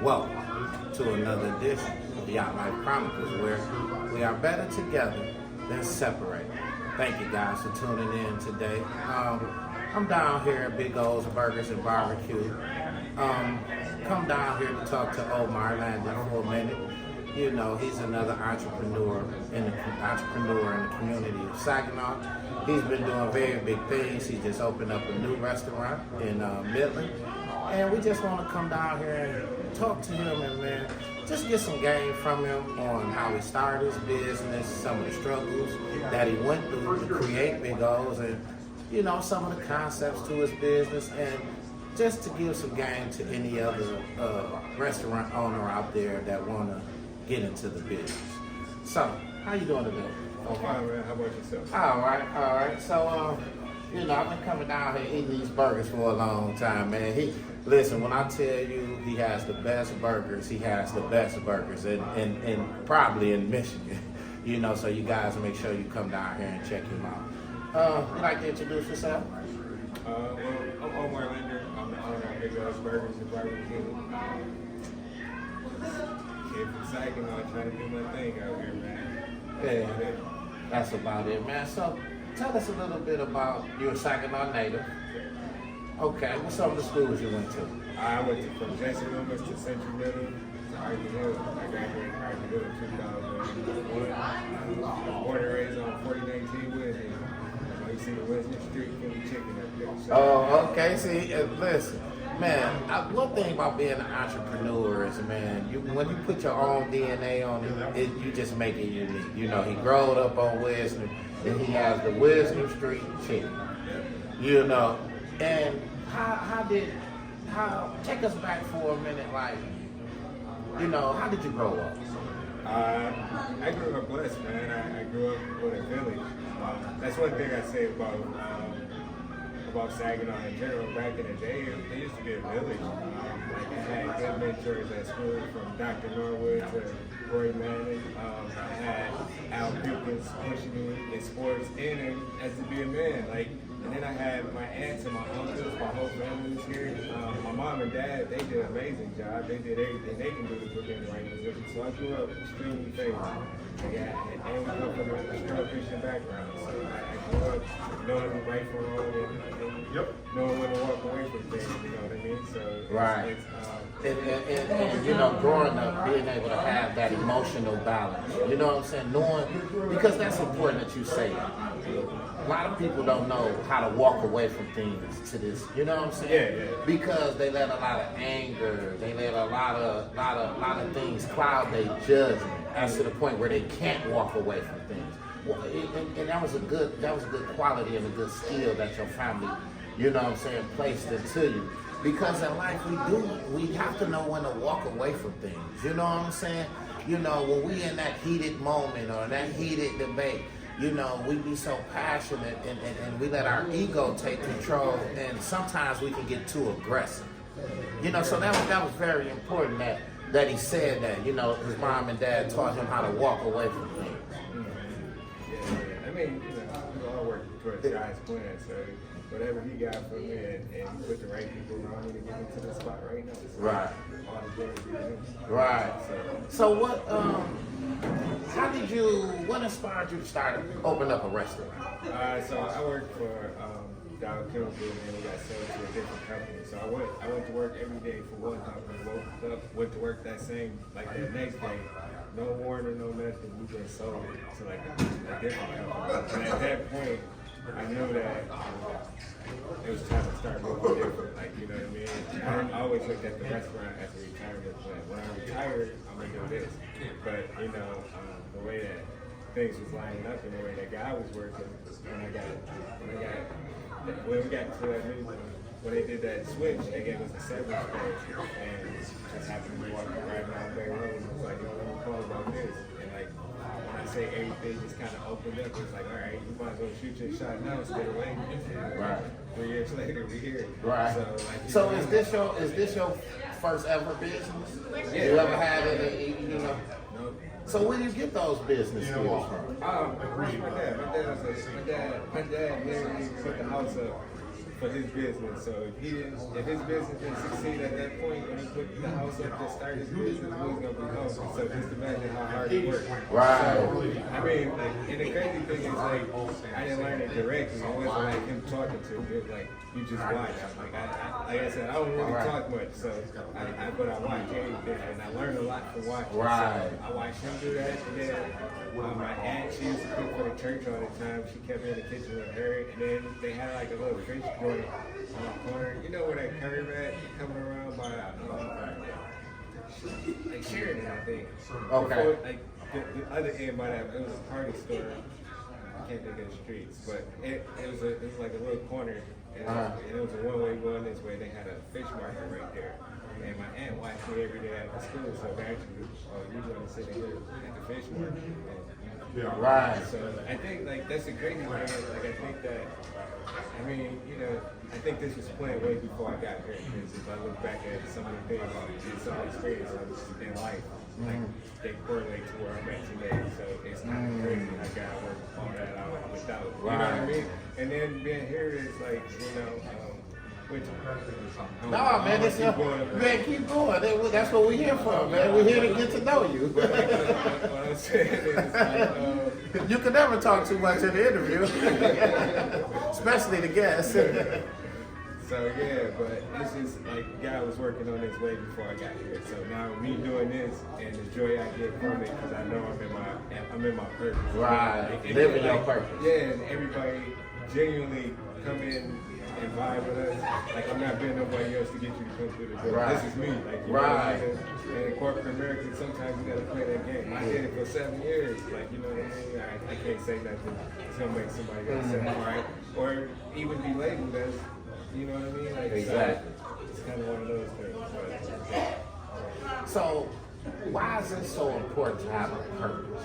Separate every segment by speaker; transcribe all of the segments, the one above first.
Speaker 1: Welcome to another edition of the YatlifeChronicles, where we are better together than separated. Thank you guys for tuning in today. I'm down here at Big O's Burgers and Barbecue. Come down here to talk to Omar Landon for a minute. You know, he's another entrepreneur in the community of Saginaw. He's been doing very big things. He just opened up a new restaurant in Midland. And we just want to come down here and talk to him and, man, just get some game from him on how he started his business, some of the struggles that he went through to create Big O's, and, you know, some of the concepts to his business, and just to give some game to any other restaurant owner out there that want to get into the business. So, how you doing today?
Speaker 2: I'm fine, man. How about yourself?
Speaker 1: All right. So, you know, I've been coming down here eating these burgers for a long time, man. Listen, when I tell you he has the best burgers, he has the best burgers, and probably in Michigan. You know, so you guys make sure you come down here and check him out. Would you like to introduce yourself?
Speaker 2: Well, I'm Omar Linder. I'm the owner of Big O's Burgers and Barbecue. Kid from Saginaw, trying to do my thing out here, man.
Speaker 1: Yeah, that's about it, man. So, tell us a little bit about you're a Saginaw native. Okay, what's some of the schools you went to?
Speaker 2: I went from Jason Loomis to Central Middle to Ivy Hill. I graduated from Ivy Hill in 2001. I was born and raised on 4019 Wisdom. You see the Wisdom Street Philly chicken up there. So,
Speaker 1: oh, okay. See, listen, man, one thing about being an entrepreneur is, man, when you put your own DNA on it, you just make it unique. You know, he growed up on Wisdom, and he has the Wisdom Street chicken. You know, and take us back for a minute, like, you know, how did you grow up?
Speaker 2: I grew up blessed, man. I grew up with a village. That's one thing I say about Saginaw in general. Back in the day, it used to be a village. Like, I had good mentors at school, from Dr. Norwood to Roy Manning. I had Al Pickens pushing me in sports and as to be a man. Like, and then I had my aunts and my uncles, my whole family was here. My mom and dad, they did an amazing job. They did everything they can do to put me in the right position. So I grew up extremely favored. And we come from a strong Christian background. So I grew up knowing right from wrong and knowing when to walk away from things, you know what I mean? So
Speaker 1: right. And you know, growing up, being able to have that emotional balance, you know what I'm saying? Knowing, because that's important that you say it. A lot of people don't know how to walk away from things to this, you know what I'm saying?
Speaker 2: Yeah.
Speaker 1: Because they let a lot of anger, they let a lot of things cloud their judgment, as to the point where they can't walk away from things. Well, and that was a good quality and a good skill that your family, you know what I'm saying, placed into you. Because in life we have to know when to walk away from things. You know what I'm saying? You know, when we in that heated moment or that heated debate, you know, we be so passionate and we let our ego take control, and sometimes we can get too aggressive. You know, so that was very important that he said that, you know, his mom and dad taught him how to walk away from things.
Speaker 2: Yeah. I mean, you know, we all work towards God's plan, so whatever he got for me, and he put the right people around me to get me to the spot right now. So
Speaker 1: right.
Speaker 2: All the glory be to him.
Speaker 1: Right. So what inspired you to open up a restaurant?
Speaker 2: So I worked for Dow Chemical, and we got sold to a different company. So I went to work every day for one company, woke up, went to work that next day. No warning, no nothing. We just sold it to like a different company. And at that point, I knew that it was time to start moving different. Like, you know what I mean? I always looked at the restaurant as a retirement plan. When I retired, I'm gonna do this. But you know, the way that things was lining up and the way that God was working, when they did that switch, they gave us a severance pay, and just happened to be walking right down Bay Road, and it was like, yo, let me call about this. And like, when I say everything just kind of opened up, it's like, all right, you might as well shoot your shot now instead of waiting.
Speaker 1: Right.
Speaker 2: 3 years later, we're here.
Speaker 1: Right. So is this your first ever business?
Speaker 2: Yeah.
Speaker 1: You ever had it, you know?
Speaker 2: No.
Speaker 1: So where do you get those business skills from?
Speaker 2: My dad literally put the house up for his business. So if his business didn't succeed at that point when he put the house up to start his business, we was gonna be hungry. So just imagine how hard he worked.
Speaker 1: Right.
Speaker 2: So, I mean, like, and the crazy thing is, like, I didn't learn it directly. It wasn't like him talking to me. It was like you just watch. Like I said, I don't really talk much, so but I watch everything, and I learned a lot from watching.
Speaker 1: Right.
Speaker 2: So I watched him do that, and then my aunt, she used to cook for the church all the time. She kept me in the kitchen with her, and then they had like a little fish joint on the corner. You know where that curve at coming around by like Sheridan, I think.
Speaker 1: Okay.
Speaker 2: Before, like the other end by that, it was a party store. I can't think of the streets, but it was like a little corner, and it was a one-way going this way. They had a fish market right there. And my aunt watched me every day after school, so actually, you're going to sit here at the fish market.
Speaker 1: Right.
Speaker 2: So I think like that's the crazy thing. Like I think that, I mean, you know, I think this was planned way before I got here. Because if I look back at some of the things and some experiences in life, like they correlate to where I'm at today. So it's not crazy. I got to work all that out without, you know what I mean? And then being here is like, you know.
Speaker 1: No, man, keep going. That's what we're here for, man. We're here to get to know you.
Speaker 2: What I'm saying is, like,
Speaker 1: you can never talk too much in the interview, especially the guests.
Speaker 2: So yeah, but it's just like God was working on this way before I got here. So now me doing this and the joy I get from it, because I know I'm in my purpose.
Speaker 1: Right,
Speaker 2: like,
Speaker 1: living your purpose.
Speaker 2: Yeah, and everybody genuinely come in and vibe with us. Like I'm not being nobody else to get you to come through the door.
Speaker 1: Right.
Speaker 2: This is me. Like you
Speaker 1: right.
Speaker 2: know, and in corporate America, sometimes you gotta play that game. I did it for 7 years. Like you know what I mean? I can't say nothing. It's gonna make somebody else say all right, or even be labeled as. You know what I mean? Like,
Speaker 1: exactly.
Speaker 2: So it's kind of one of those things.
Speaker 1: So, why is it so important to have a purpose?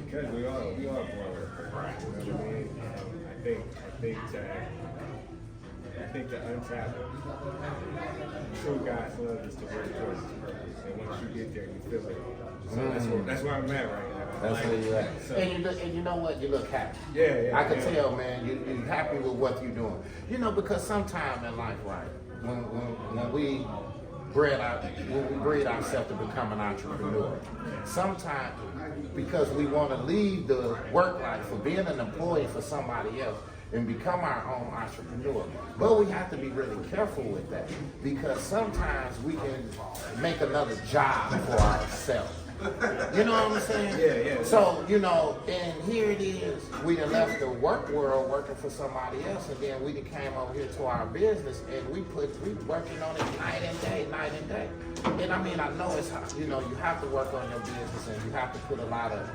Speaker 2: Because we all born with a purpose. You know what I mean? I think the untapped true God's love is to work towards His purpose, and once you get there, you feel it. So that's where I'm at right now.
Speaker 1: That's where you're at. So, and you know what? You look happy.
Speaker 2: Yeah.
Speaker 1: I can tell, man. You're happy with what you're doing. You know, because sometime in life, right, when we breed ourselves to become an entrepreneur, sometimes because we want to leave the work life for being an employee for somebody else and become our own entrepreneur. But we have to be really careful with that, because sometimes we can make another job for ourselves. You know what I'm saying?
Speaker 2: Yeah.
Speaker 1: So, you know, and here it is, we done left the work world working for somebody else, and then we done came over here to our business, and we working on it night and day. And I mean, I know it's hard, you know, you have to work on your business, and you have to put a lot of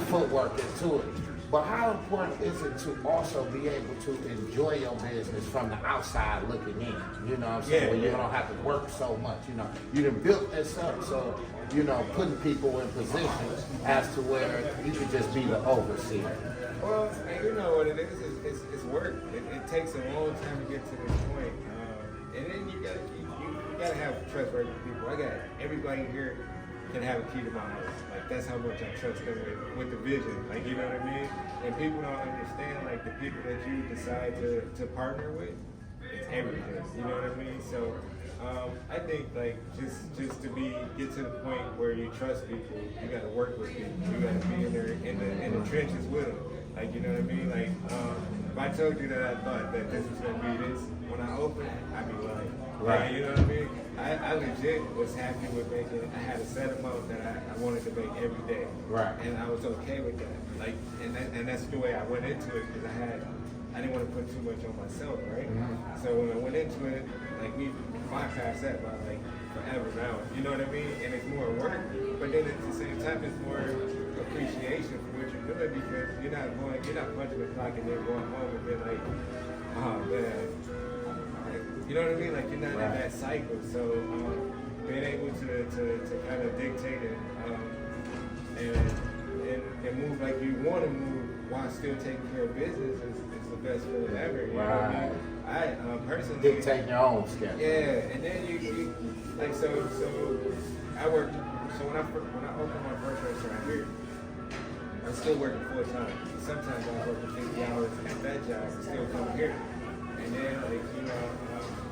Speaker 1: footwork into it. But how important is it to also be able to enjoy your business from the outside looking in? You know what I'm saying? Where you don't have to work so much. You know, you done built this up, so, you know, putting people in positions as to where you can just be the overseer.
Speaker 2: Well, you know what it is? It's work. It takes a long time to get to this point. And then you gotta have trustworthy people. Everybody here can have a key to my house. Like that's how much I trust them with the vision. Like you know what I mean? And people don't understand like the people that you decide to partner with, it's everything. You know what I mean? So I think like just to get to the point where you trust people, you gotta work with people. You gotta be in the trenches with them. Like you know what I mean? Like if I told you that I thought that this was gonna be this, when I open it, I'd be lying.
Speaker 1: Right.
Speaker 2: You know what I mean? I legit was happy with making. I had a set amount that I wanted to make every day.
Speaker 1: Right.
Speaker 2: And I was okay with that. Like, and that's the way I went into it because I didn't want to put too much on myself, right? Mm-hmm. So when I went into it, like we bypassed that by like forever now. You know what I mean? And it's more work, but then at the same time, it's more appreciation for what you're doing because you're not punching the clock and then going home and being like, oh man. You know what I mean? Like you're not in that cycle. So being able to kind of dictate it and move like you want to move while still taking care of business is the best feeling ever. You know what I mean? I personally
Speaker 1: dictating your own schedule.
Speaker 2: Yeah, and then you like so I work. So when I opened my first restaurant here, I'm still working full time. Sometimes I work 50 hours at that job and still coming here. And then, like, you know,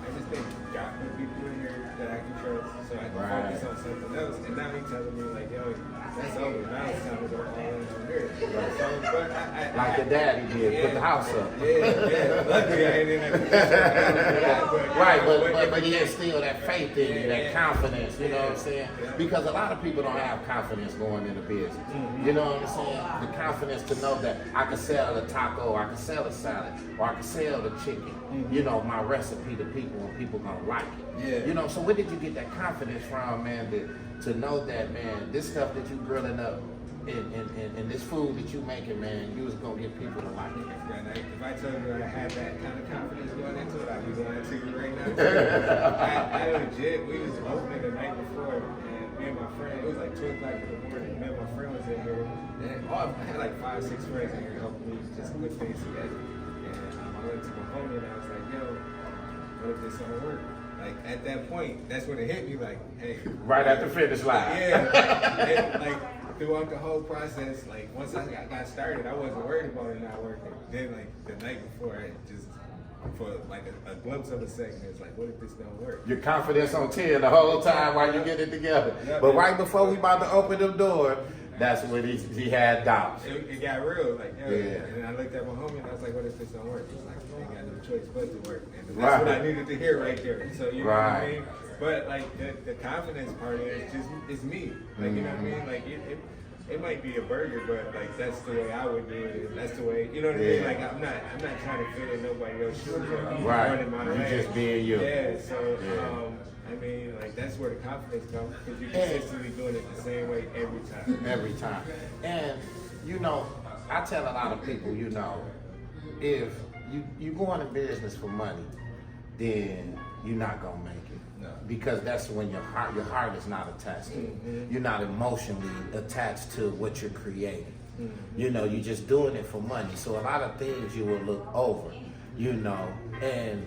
Speaker 2: I just think got good people in here that I can trust, so I can focus on something else. And now he's telling me, like, yo, that's over. Now it's time to go all in on here. So, but
Speaker 1: like your daddy did, put the house up.
Speaker 2: Yeah. Luckily, I ain't in that position.
Speaker 1: Right, but he instilled that faith in you, that confidence, you know what I'm saying? Because a lot of people don't have confidence going into business. You know what I'm saying? The confidence to know that I can sell a taco, I can sell a salad, or I can sell the chicken. You know, my recipe to people and people gonna like it.
Speaker 2: Yeah.
Speaker 1: You know, so where did you get that confidence from, man, to know that, man, this stuff that you grilling up and this food that you making, man, you was gonna get people to like it.
Speaker 2: If I told you I had that kind of confidence going into it, I'd be lying to you right now. I legit, we was opening the night before, and me and my friend, it was like 2 o'clock in the morning, me and my friend was in here, and I had like 5, 6 friends in here helping me just put things together. And I went to my homie and I was like, yo, what if this don't work? Like, at that point, that's when it hit me, like, hey.
Speaker 1: Right at the finish line.
Speaker 2: Yeah. And, like, throughout the whole process, like, once I got started, I wasn't worried about it not working. Then, like, the night before, I just, for like a glimpse of a second, it's like, what if this don't work?
Speaker 1: Your confidence on 10 the whole time while you get it together. But right before we about to open the door, that's when he had doubts.
Speaker 2: It got real, like, yo, and I looked at my homie and I was like, what if this don't work? He's like, you ain't got no choice but to work. And that's what I needed to hear right there. So, you know what I mean? But, like, the confidence part is just, it's me. Like, you know what I mean? Like, it might be a burger, but, like, that's the way I would do it. That's the way, you know what I mean? Like, I'm not trying to fit in nobody else's shoes. Running my lane.
Speaker 1: You just being you.
Speaker 2: Yeah, so, I mean, like, that's where the confidence comes, because you're consistently doing it the same way every time.
Speaker 1: Every time. And, you know, I tell a lot of people, you know, if you go into business for money, then you're not going to make it.
Speaker 2: No.
Speaker 1: Because that's when your heart is not attached to it. You're not emotionally attached to what you're creating. You know, you're just doing it for money. So a lot of things you will look over, you know, and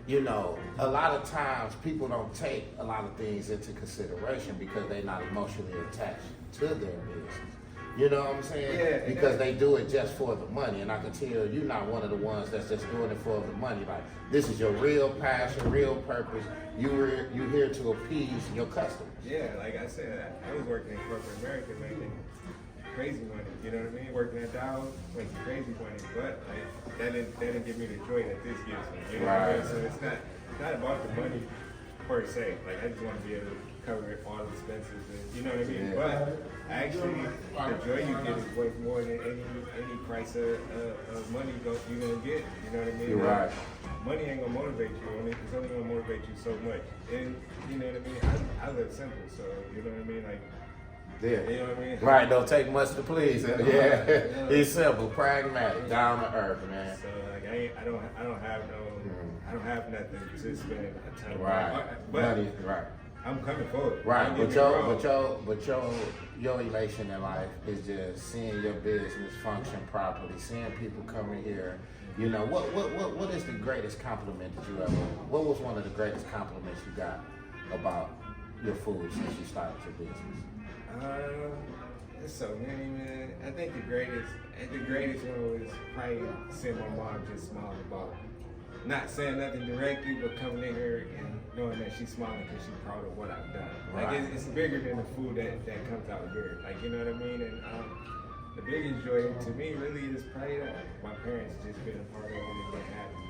Speaker 1: you know, a lot of times people don't take a lot of things into consideration because they're not emotionally attached to their business. You know what I'm saying?
Speaker 2: Yeah.
Speaker 1: Because they do it just for the money. And I can tell you're not one of the ones that's just doing it for the money. Like, this is your real passion, real purpose. You're here to appease your customers.
Speaker 2: Yeah, like I said, I was working in corporate America making crazy money. You know what I mean? Working at Dow, making crazy money. But like, that didn't give me the joy that this gives me. You know what I mean? So it's not about the money per se. Like, I just want to be able to cover all the expenses, and you know what I mean.
Speaker 1: Yeah.
Speaker 2: But actually, the joy you get is worth more than any price of money you're gonna get. You know what I mean?
Speaker 1: You're right.
Speaker 2: Money ain't gonna motivate you. It's only gonna motivate you so much. And you know what I mean? I live simple, so you know what I mean? Like,
Speaker 1: Yeah.
Speaker 2: you know what I mean?
Speaker 1: Right, don't take much to please. Yeah. He's simple, pragmatic, down to earth, man.
Speaker 2: So like, I don't have nothing to spend a ton of
Speaker 1: Right.
Speaker 2: money. But
Speaker 1: Money, right.
Speaker 2: I'm coming forward.
Speaker 1: Right,
Speaker 2: Don't get me wrong.
Speaker 1: but your elation in life is just seeing your business function properly, seeing people come in here. You know, what is the greatest compliment that you ever? What was one of the greatest compliments you got about your food since you started your business?
Speaker 2: There's so many, man. I think the greatest one was probably seeing my mom just smile about. Not saying nothing directly, but coming in here and knowing that she's smiling because she's proud of what I've done. Like,
Speaker 1: Right.
Speaker 2: it's bigger than the food that comes out here. Like, you know what I mean? And the biggest joy to me really is probably that my parents just being a part of it and being happy.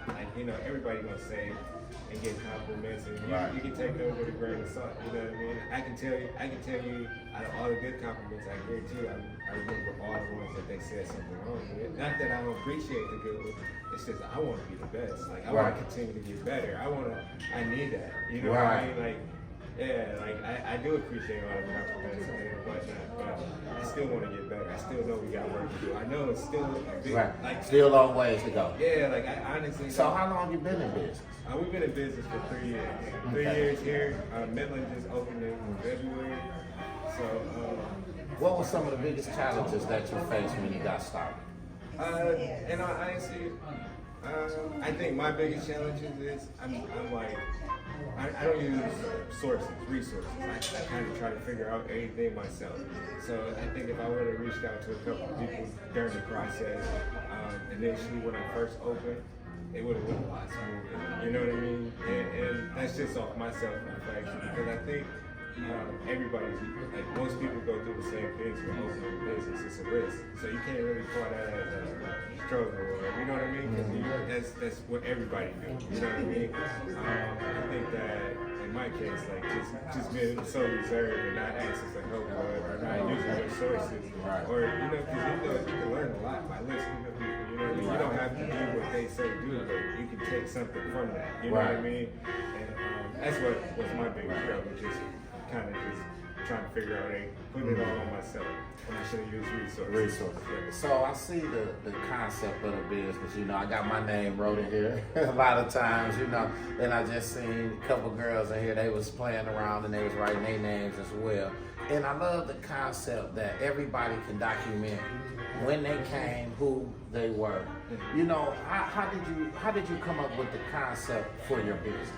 Speaker 2: Like, you know, everybody gonna say and get compliments, and you can take those with a grain of salt. You know what I mean? I can tell you, out of all the good compliments I hear too, I remember all the ones that they said something wrong with. Not that I don't appreciate the good ones. It's just I want to be the best. Like, I want to continue to get better. I need that. You know what I mean? Like, yeah, like I do appreciate all the compliments and whatnot, but I still want to get better. I still know we got work to do. I know it's still a big, like,
Speaker 1: still a long ways to go.
Speaker 2: Yeah, like I honestly.
Speaker 1: So how long you been in business?
Speaker 2: We've been in business for 3 years. 3 years here. Midland just opened in February. So.
Speaker 1: What were some of the biggest challenges that you faced when you got started?
Speaker 2: And honestly, I think my biggest challenges is I'm like, I don't use resources. I kind of try to figure out everything myself. So I think if I would have reached out to a couple of people during the process, initially when I first opened, it would have went a lot smoother. You know what I mean? And that's just off my self-reflection because I think everybody's like most people go through the same things with opening a business. It's a risk, so you can't really call that as a struggle, or you know what I mean? Because that's what everybody do. You know what I mean? I think that in my case, like just being so reserved and not asking for help or not using resources, or because you can learn a lot by listening to people. You know what I mean? You don't have to do what they say do, but you can take something from that. You know what I mean? And that's what was my biggest struggle, just kind of just trying to figure out, hey, putting it all on myself when I should have used resources.
Speaker 1: So I see the concept of the business. I got my name wrote in here a lot of times, and I just seen a couple girls in here, they was playing around and they was writing their names as well. And I love the concept that everybody can document when they came, who they were. How did you come up with the concept for your business?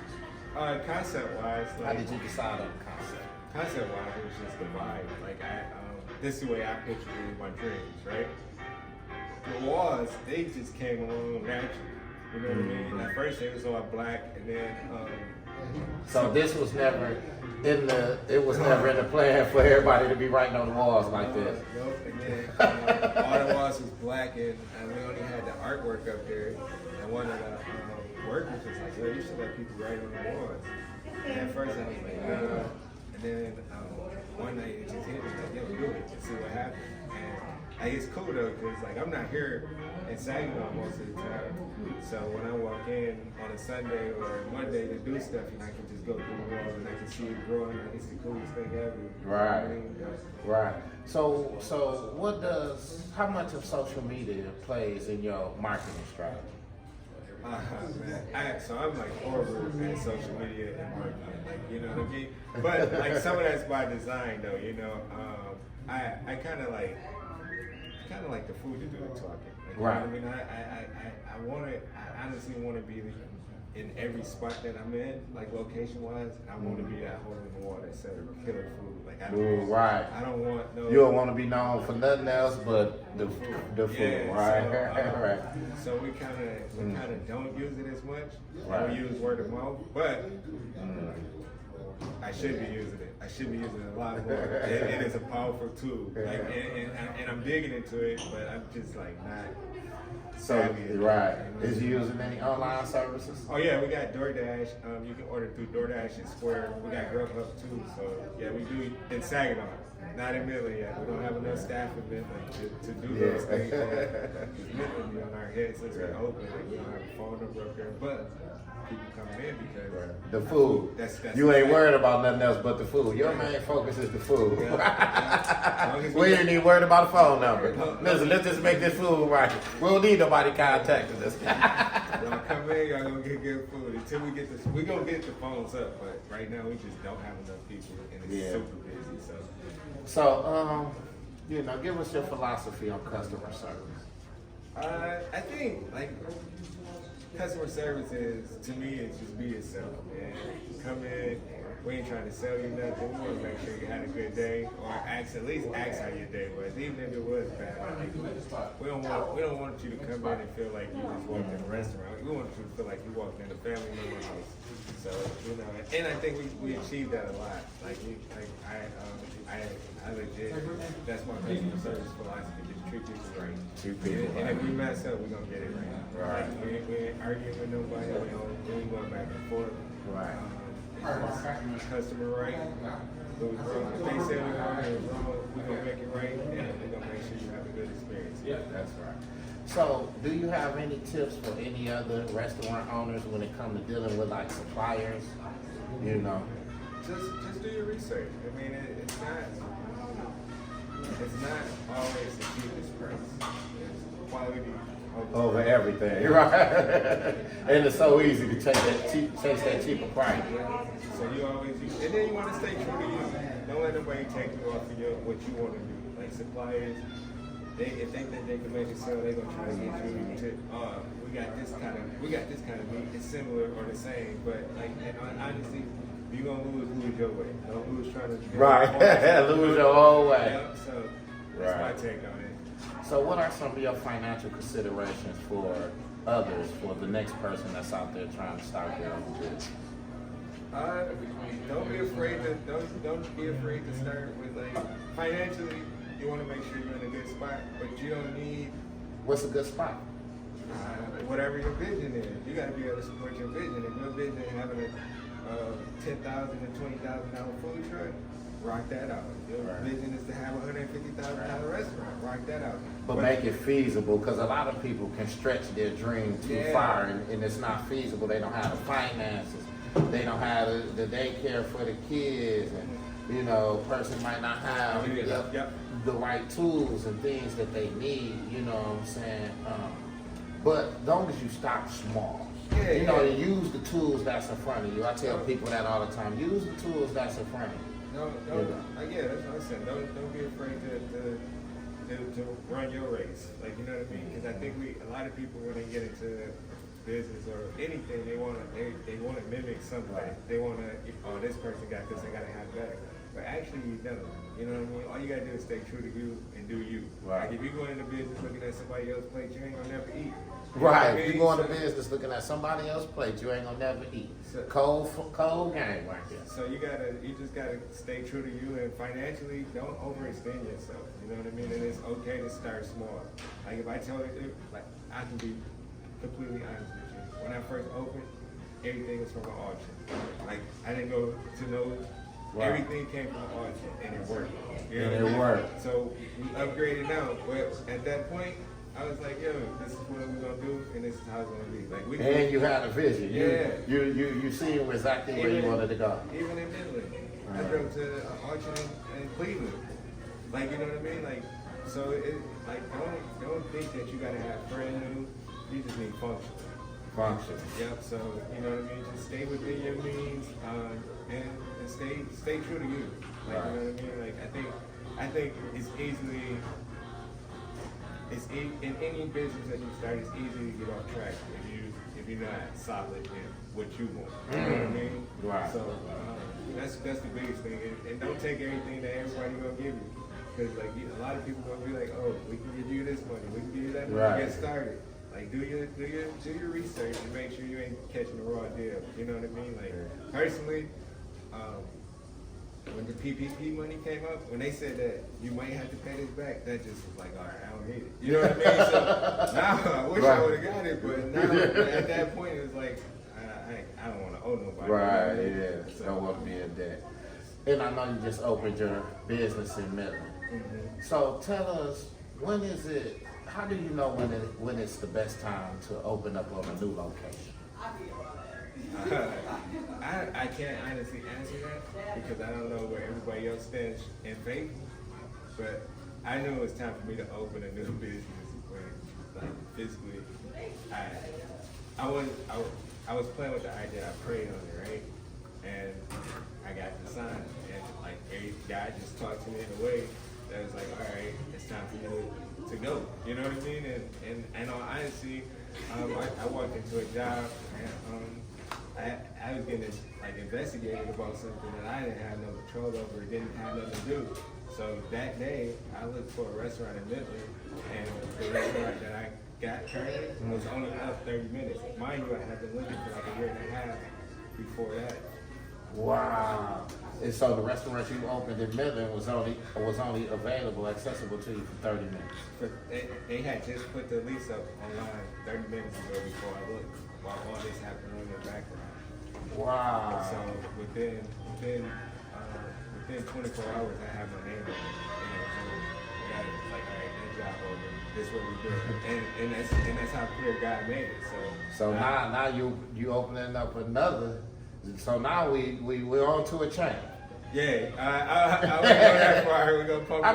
Speaker 2: Concept-wise,
Speaker 1: how did you decide on the concept?
Speaker 2: Concept-wise, it was just the vibe. Like this is the way I pictured it in my dreams, right? The walls, they just came along naturally. You know what I mean? At first, it was all black, and then.
Speaker 1: So this was never in the plan for everybody to be writing on the walls like this.
Speaker 2: Nope. And then all the walls was black, and we only had the artwork up there. And one of the workers was like, "Yo, you should let people write on the walls." And at first, I was like, "Nah." And then one night it just hit me like, "Yo, do it and see what happens." And like, it's cool though, because like I'm not here in Saginaw most of the time. So when I walk in on a Sunday or Monday to do stuff, and I can just go through the walls and I can see it growing, like it's the coolest thing ever.
Speaker 1: Right.
Speaker 2: You know what I mean?
Speaker 1: Right. So how much of social media plays in your marketing strategy?
Speaker 2: Man. So I'm like horrible at social media and marketing, like, you know what I mean? But like some of that's by design though, I kind of like the food to do the talking. Like,
Speaker 1: right.
Speaker 2: You know what I mean? I honestly want to be in every spot that I'm in, like location wise. I want to be that hole in the wall that sells killer food. Like I don't want no.
Speaker 1: You don't want to be known for nothing else but the food, right?
Speaker 2: So,
Speaker 1: right.
Speaker 2: So we kind of don't use it as much. Right. We use word of mouth, but I should be using it. I should be using it a lot more. It is a powerful tool. Like, and I'm digging into it, but I'm just like not.
Speaker 1: So, right. Is you using any online services?
Speaker 2: Oh yeah, we got DoorDash. You can order through DoorDash and Square. We got Grubhub too. So yeah, we do in Saginaw. Not in Midland yet. We don't have enough staff in Midland to do those things. Midland be on our heads since we're open. Like, we don't have a phone number up there, but people coming in because
Speaker 1: the food. That's you ain't worried about nothing else but the food. Your main focus is the food. We ain't even worried about a phone number. Listen, let's just make this food right. We don't need nobody contacting us.
Speaker 2: Y'all come in, y'all gonna get good food. Until we get this, we gonna get the phones up. But right now, we just don't have enough people, and it's super busy.
Speaker 1: So, give us your philosophy on customer service.
Speaker 2: I think like customer service is, to me, it's just be yourself, man. Come in, we ain't trying to sell you nothing. We want to make sure you had a good day, or at least ask how your day was, even if it was bad. Like, we don't want you to come in and feel like you just walked in a restaurant. We want you to feel like you walked in a family member's house. So, and I think we achieved that a lot. I legit, that's my customer service philosophy, just treat people right. And if we mess up, we're going to get it right. Like, we ain't arguing with nobody, we ain't going back and forth.
Speaker 1: Right.
Speaker 2: Customer right. If they say we're wrong, we're going to make it right, and we're going to make sure you have a good experience.
Speaker 1: Yeah, that's right. So, do you have any tips for any other restaurant owners when it comes to dealing with like suppliers?
Speaker 2: Just do your research. I mean, it's not always the cheapest price. It's quality
Speaker 1: over everything, right? And it's so easy to chase that cheaper price.
Speaker 2: So you always use, and then you want to stay true to you. Don't let nobody take you off of what you want to do. Like suppliers, if they think they can make it sell, they're gonna try to get you to. We got this kind of meat. It's similar or the same, but like, and honestly, if you're gonna lose your way. Don't lose trying to
Speaker 1: lose your whole way.
Speaker 2: Yep, so that's my take on it.
Speaker 1: So what are some of your financial considerations for others for the next person that's out there trying to start their own business?
Speaker 2: Don't be afraid to start with, like, financially. You want to make sure you're in a good spot, but you don't need
Speaker 1: What's a good spot?
Speaker 2: whatever your vision is. You got to be able to support your vision. If your vision is having a $10,000 to $20,000 food truck, rock that out. Your vision is to have a $150,000 restaurant, rock that out.
Speaker 1: But make it feasible, because a lot of people can stretch their dream too far, and it's not feasible. They don't have the finances. They don't have the daycare for the kids, and you know, person might not have the right tools and things that they need. You know what I'm saying? But as long as you start small, you know, use the tools that's in front of you. I tell people that all the time. Use the tools that's in front of you.
Speaker 2: That's what I said. Don't be afraid to run your race. Like, you know what I mean? Because I think a lot of people, when they get into business or anything, they want to mimic somebody. They want to, oh, this person got this, I got to have better. But actually, you don't. You know what I mean? All you got to do is stay true to you and do you.
Speaker 1: Right.
Speaker 2: Like, if you go into business looking at somebody else's plate, you ain't going to never eat.
Speaker 1: Right. If you go into business looking at somebody else's plate, you ain't gonna never eat.
Speaker 2: So,
Speaker 1: cold game right there.
Speaker 2: So you just gotta stay true to you, and financially, don't overextend yourself. You know what I mean? And it's okay to start small. Like, if I tell you, like, I can be completely honest with you. When I first opened, everything was from an auction. Like, I didn't go to no. Right. Everything came from an auction, and it worked. You know
Speaker 1: and it worked.
Speaker 2: So we upgraded now, but at that point, I was like, yo, this is what we're gonna do, and this is how it's gonna be. Like,
Speaker 1: and you had a vision.
Speaker 2: Yeah.
Speaker 1: You see exactly where you wanted to go.
Speaker 2: Even in Midland, I drove to an auction in Cleveland. Like, you know what I mean? Like, so don't think that you gotta have brand new. You just need function.
Speaker 1: Function.
Speaker 2: Yep. So you know what I mean? Just stay within your means, and stay true to you. Like, you know what I mean? Like, I think it's easily. In any business that you start, it's easy to get off track if you're not solid in what you want. You know what I mean?
Speaker 1: Right.
Speaker 2: So that's the biggest thing, and don't take everything that everybody gonna give you, because like a lot of people gonna be like, oh, we can give you this money, we can give you that money to get started. Like, do your research and make sure you ain't catching the raw deal. You know what I mean? Like, personally, when the PPP money came up, when they said that you might have to pay this back, that just was like, all right, I don't need it. You know what I mean? So now I wish I would have got it, but now at that point it was like, I don't want to owe nobody.
Speaker 1: Right,
Speaker 2: you know?
Speaker 1: yeah.
Speaker 2: So,
Speaker 1: Don't want to be in debt. And I know you just opened your business in Midland.
Speaker 2: Mm-hmm.
Speaker 1: So tell us, when is it? How do you know when it's the best time to open up on a new location?
Speaker 2: I can't honestly answer that because I don't know where everybody else stands in faith, but I knew it was time for me to open a new business when, like, physically, I was playing with the idea. I prayed on it, right? And I got the sign, and like God just talked to me in a way that was like, all right, it's time for you to go. You know what I mean? And on honesty, I walked into a job and I was getting like investigated about something that I didn't have no control over, didn't have nothing to do. So that day, I looked for a restaurant in Midland, and the restaurant that I got currently was only up 30 minutes. Mind you, I had been looking for like a year and a half before that.
Speaker 1: Wow. And so the restaurant you opened in Midland was only available, accessible to you for 30 minutes.
Speaker 2: But they had just put the lease up online 30 minutes ago before I looked, while all this happened in the background.
Speaker 1: Wow.
Speaker 2: So within 24 hours, I have my name on it. You know, so I was like, all right, that job over. This is what we do. And that's how clear God made it.
Speaker 1: So now you opening up another. So now we're on to a chain.
Speaker 2: Yeah, I wouldn't go that far. We're gonna pump.
Speaker 1: But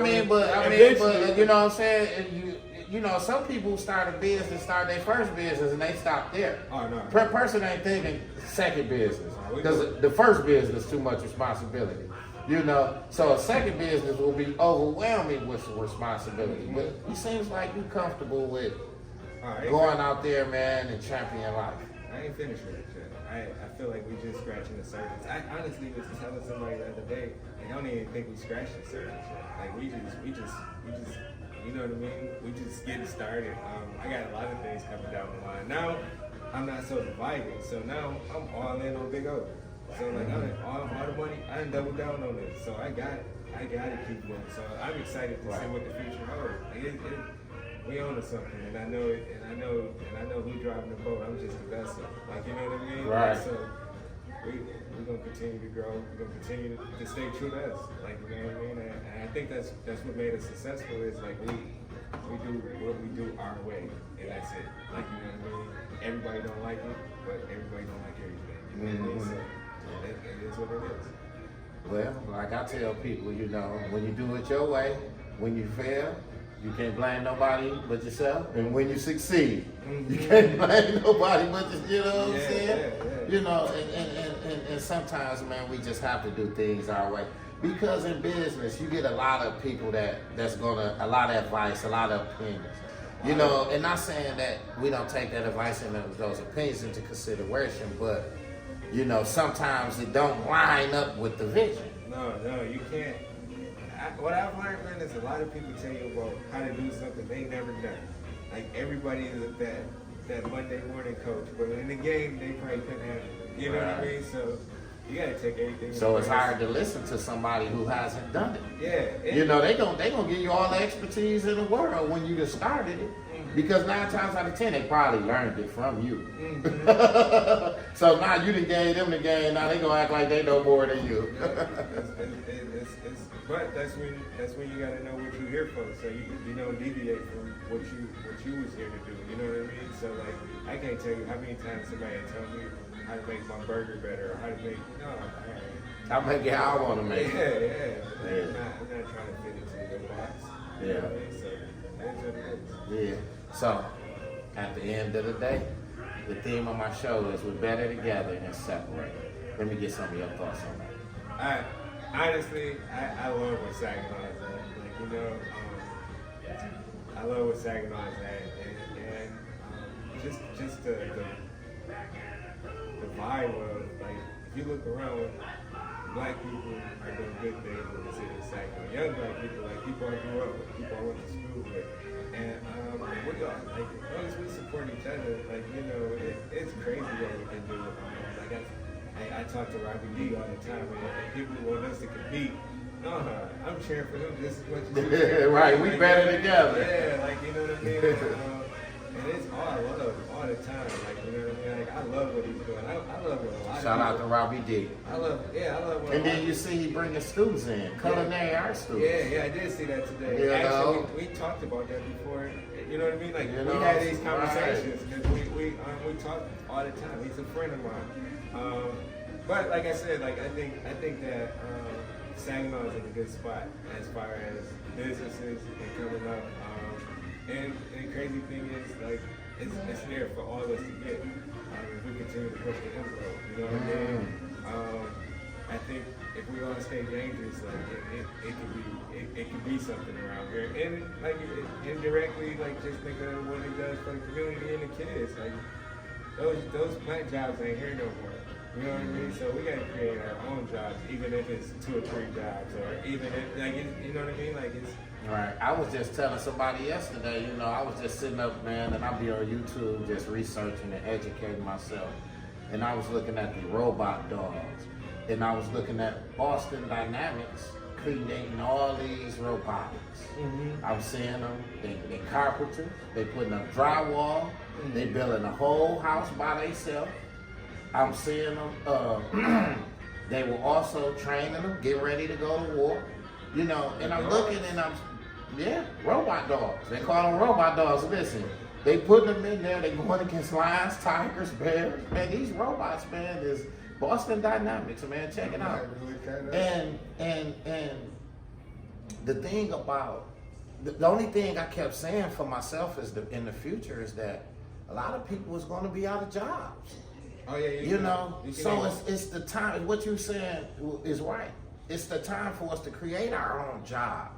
Speaker 1: you know what I'm saying. You know, some people start their first business, and they stop there.
Speaker 2: Oh no.
Speaker 1: Person ain't thinking second business because the first business too much responsibility. You know, so a second business will be overwhelming with some responsibility. But it seems like you're comfortable with going out there, man, and championing life.
Speaker 2: I ain't finished with it yet. I feel like we just scratching the surface. I honestly was telling somebody the other day, I don't even think we scratched the surface yet. Like we just you know what I mean? We just getting started. I got a lot of things coming down the line. Now, I'm not so divided, so now I'm all in on Big O. So like, all the money, I done doubled down on it. So I got to keep going. So I'm excited to see what the future holds. Like we own something, and I know it, and I know who driving the boat. I'm just a vessel. Like, you know what I mean?
Speaker 1: Right.
Speaker 2: So we're gonna continue to grow. We're gonna continue to stay true to us. Like, you know what I mean? And I think that's what made us successful. Is like we do what we do our way, and that's it. Like, you know what I mean? Everybody don't like it, but everybody don't like everything. You know what I mean? So it is what it is.
Speaker 1: Well, like I tell people, you know, when you do it your way, when you fail, you can't blame nobody but yourself. And when you succeed, you can't blame nobody but yourself. You know what I'm saying? You know, and sometimes, man, we just have to do things our way. Because in business, you get a lot of people that's gonna, a lot of advice, a lot of opinions. You know, and not saying that we don't take that advice and those opinions into consideration, but, you know, sometimes it don't line up with the vision.
Speaker 2: No, you can't. What I've learned, man, is a lot of people tell you about how to do something they never done. Like, everybody is that Monday morning coach, but in the game, they probably couldn't have it. You know what I mean? So you gotta take everything.
Speaker 1: So it's hard to listen to somebody who hasn't done it.
Speaker 2: Yeah.
Speaker 1: You know, they gonna give you all the expertise in the world when you just started it. Because 9 times out of 10, they probably learned it from you. So now you done gave them the game. Now they gonna act like they know more than you.
Speaker 2: But that's when you gotta know what you're here for. So you don't deviate from what you was here to do. You know what I mean? So like, I can't tell you how many times somebody told me how to make my burger better or how to make
Speaker 1: I'll make it how I want to make it.
Speaker 2: Yeah. I'm not trying to fit into the box.
Speaker 1: Yeah.
Speaker 2: You know what I mean? So that's what it is.
Speaker 1: Yeah. So at the end of the day, the theme of my show is we're better together than separated. Let me get some of your thoughts on that.
Speaker 2: Honestly, I love what Saginaw is at. Like, you know, I love what Saginaw is at, and just the vibe of, like, if you look around, black people are doing good things in the city of Saginaw. Young black people, like people I grew up with, people I went to school with, and we all, like, as long as we support each other, like, you know, it's crazy what we can do. Like I talk to Robbie D all the time, and people want us to compete. I'm cheering for him just as much as you cheer.
Speaker 1: Right, we
Speaker 2: like,
Speaker 1: better together.
Speaker 2: Yeah, like, you know what I mean? And it's all I love all the time. Like, you know what I mean? Like, I love what he's doing. I love what a lot
Speaker 1: Shout
Speaker 2: of
Speaker 1: out to Robbie D.
Speaker 2: I love what.
Speaker 1: And then you see he bringing students in, culinary art students.
Speaker 2: Yeah, I did see that today.
Speaker 1: You
Speaker 2: Actually,
Speaker 1: know?
Speaker 2: we talked about that before. You know what I mean? Like,
Speaker 1: You
Speaker 2: we
Speaker 1: know,
Speaker 2: had these conversations
Speaker 1: right.
Speaker 2: because we talk all the time. He's a friend of mine. But like I said, like I think that Saginaw is in a good spot as far as businesses and coming up. And the crazy thing is, like, it's there for all of us to get if we continue to push the envelope. You know what I mean? I think if we all stay dangerous, like it could be something around here, and like indirectly, like just think of what it does for the community and the kids. Like those plant jobs ain't here no more. You know what I mean? So we gotta create our own jobs, even if it's 2 or 3 jobs, or even if like you know what I mean? Like it's.
Speaker 1: Right. I was just telling somebody yesterday, you know, I was just sitting up, man, and I'll be on YouTube just researching and educating myself. And I was looking at the robot dogs. And I was looking at Boston Dynamics creating all these robotics. I'm seeing them, they carpenters, they putting up drywall, they building a whole house by themselves. I'm seeing them, they were also training them, getting ready to go to war. You know, and I'm looking and robot dogs. They call them robot dogs. Listen, they putting them in there. They going against lions, tigers, bears. Man, these robots, man, is Boston Dynamics, man. Check it out. And the thing about the only thing I kept saying for myself is in the future is that a lot of people is going to be out of jobs.
Speaker 2: Oh yeah,
Speaker 1: you know. So it's the time. What you're saying is right. It's the time for us to create our own job.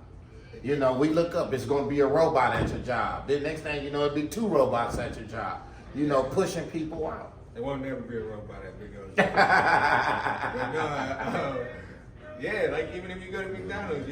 Speaker 1: You know, we look up, it's going to be a robot at your job. Then next thing you know, it'll be 2 robots at your job. You know, pushing people out.
Speaker 2: There won't never be a robot at Big O's. Yeah, like even if you go to McDonald's,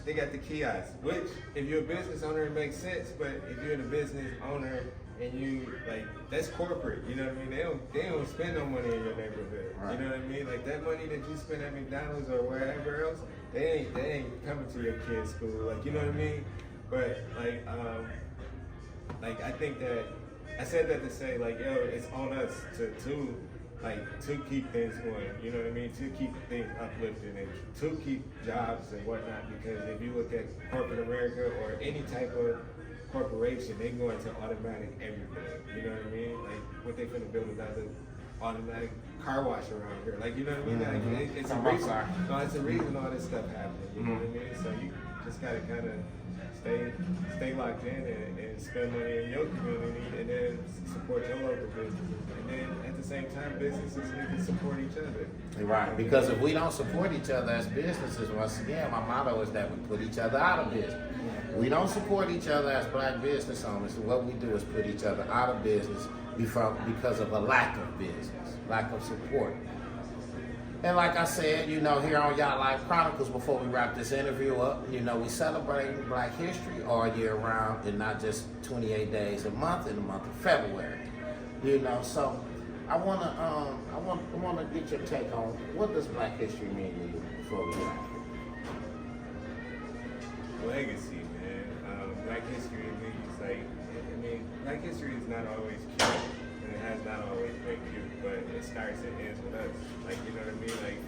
Speaker 2: they got the kiosks. Which, if you're a business owner, it makes sense. But if you're a business owner and you like, that's corporate. You know what I mean? They don't spend no money in your neighborhood.
Speaker 1: Right.
Speaker 2: You know what I mean? Like that money that you spend at McDonald's or wherever else, they ain't coming to your kids' school. Like, you know what I mean? But like I think that I said that to say like, yo, it's on us to keep things going, you know what I mean? To keep things uplifted and to keep jobs and whatnot. Because if you look at corporate America or any type of corporation, they go into automatic everything. You know what I mean? Like what they finna build another automatic car wash around here. Like, you know what I mean? Like, it's a reason. No, it's a reason all this stuff happening. You know what I mean? So you just gotta kind of stay locked in and spend money in your community and then support your local businesses. And then at the same time, businesses need to support each other.
Speaker 1: Right, because if we don't support each other as businesses, once again, my motto is that we put each other out of business. We don't support each other as black business owners. So what we do is put each other out of business because of a lack of business, lack of support. And like I said, you know, here on YatlifeChronicles, before we wrap this interview up, you know, we celebrate Black History all year round and not just 28 days a month in the month of February. You know, so I wanna get your take on what does Black History mean to you before we wrap.
Speaker 2: Legacy, man. Black history means like, I mean, Black history is not always cute, and it has not always been cute, but it starts and ends with us. Like, you know what I mean? Like,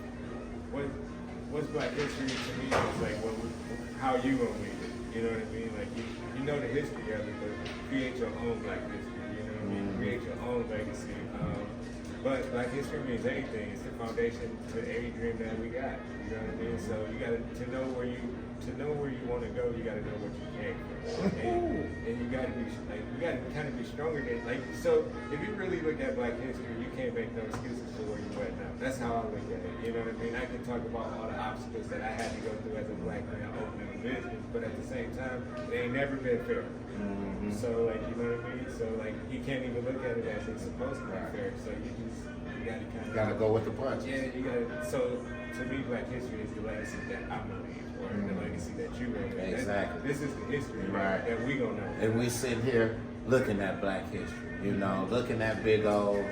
Speaker 2: what's Black history to me is like how you gonna read it. You know what I mean? Like you know the history of it, but create your own Black history. You know what I mean? Create your own legacy. But Black history means anything. It's the foundation to every dream that we got. You know what I mean? So you gotta to know where you want to go. You gotta know what you came from, and you gotta be like you gotta kind of be stronger than like. So if you really look at Black history, you can't make no excuses for where you at now. That's how I look at it. You know what I mean? I can talk about all the obstacles that I had to go through as a black man opening a business, but at the same time, they ain't never been fair. So like, you know what I mean? So like, you can't even look at it as it's supposed to be fair. So you gotta kind of
Speaker 1: Gotta go with the punch.
Speaker 2: Yeah, you gotta. So to me, Black history is the legacy that I believe, or the legacy that you believe.
Speaker 1: Exactly.
Speaker 2: This is the history
Speaker 1: Right.
Speaker 2: that we gonna know.
Speaker 1: And we sitting here looking at Black history, you know, looking at Big O's,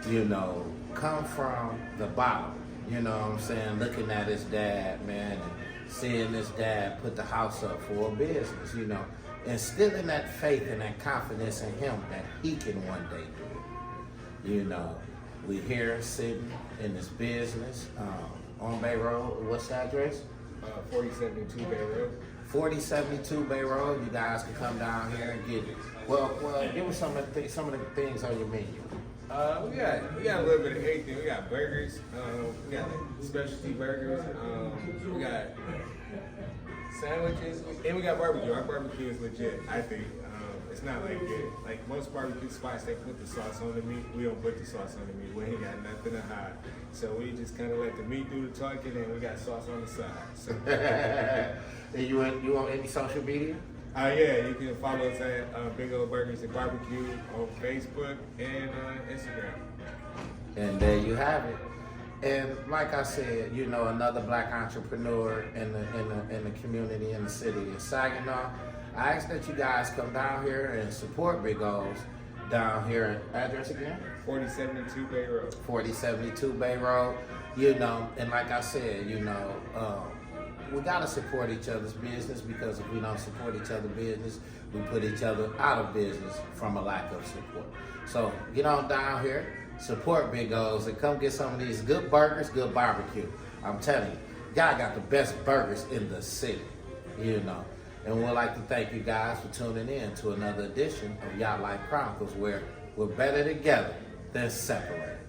Speaker 1: you know, come from the bottom, you know what I'm saying, looking at his dad, man, and seeing his dad put the house up for a business, you know, instilling that faith and that confidence in him that he can one day do it. You know, we here sitting in this business on Bay Road. What's the address?
Speaker 2: 4072 Bay Road.
Speaker 1: 4072 Bay Road. You guys can come down here and get it. Well, give us some of the things on your menu.
Speaker 2: We got a little bit of everything. We got burgers. We got specialty burgers. We got sandwiches, and we got barbecue. Our barbecue is legit, I think. It's not like most barbecue spots, they put the sauce on the meat. We don't put the sauce on the meat. We ain't got nothing to hide. So we just kind of let the meat do the talking, and we got sauce on the side. So.
Speaker 1: And you on any social media?
Speaker 2: Yeah, you can follow us at Big O Burgers and Barbecue on Facebook and Instagram.
Speaker 1: And there you have it. And like I said, you know, another black entrepreneur in the community, in the city of Saginaw. I ask that you guys come down here and support Big O's down here. Address again?
Speaker 2: 4072 Bay Road.
Speaker 1: 4072 Bay Road. You know, and like I said, you know, we gotta support each other's business, because if we don't support each other's business, we put each other out of business from a lack of support. So get on down here, support Big O's, and come get some of these good burgers, good barbecue. I'm telling you, y'all got the best burgers in the city, you know. And we'd like to thank you guys for tuning in to another edition of YatlifeChronicles, where we're better together than separated.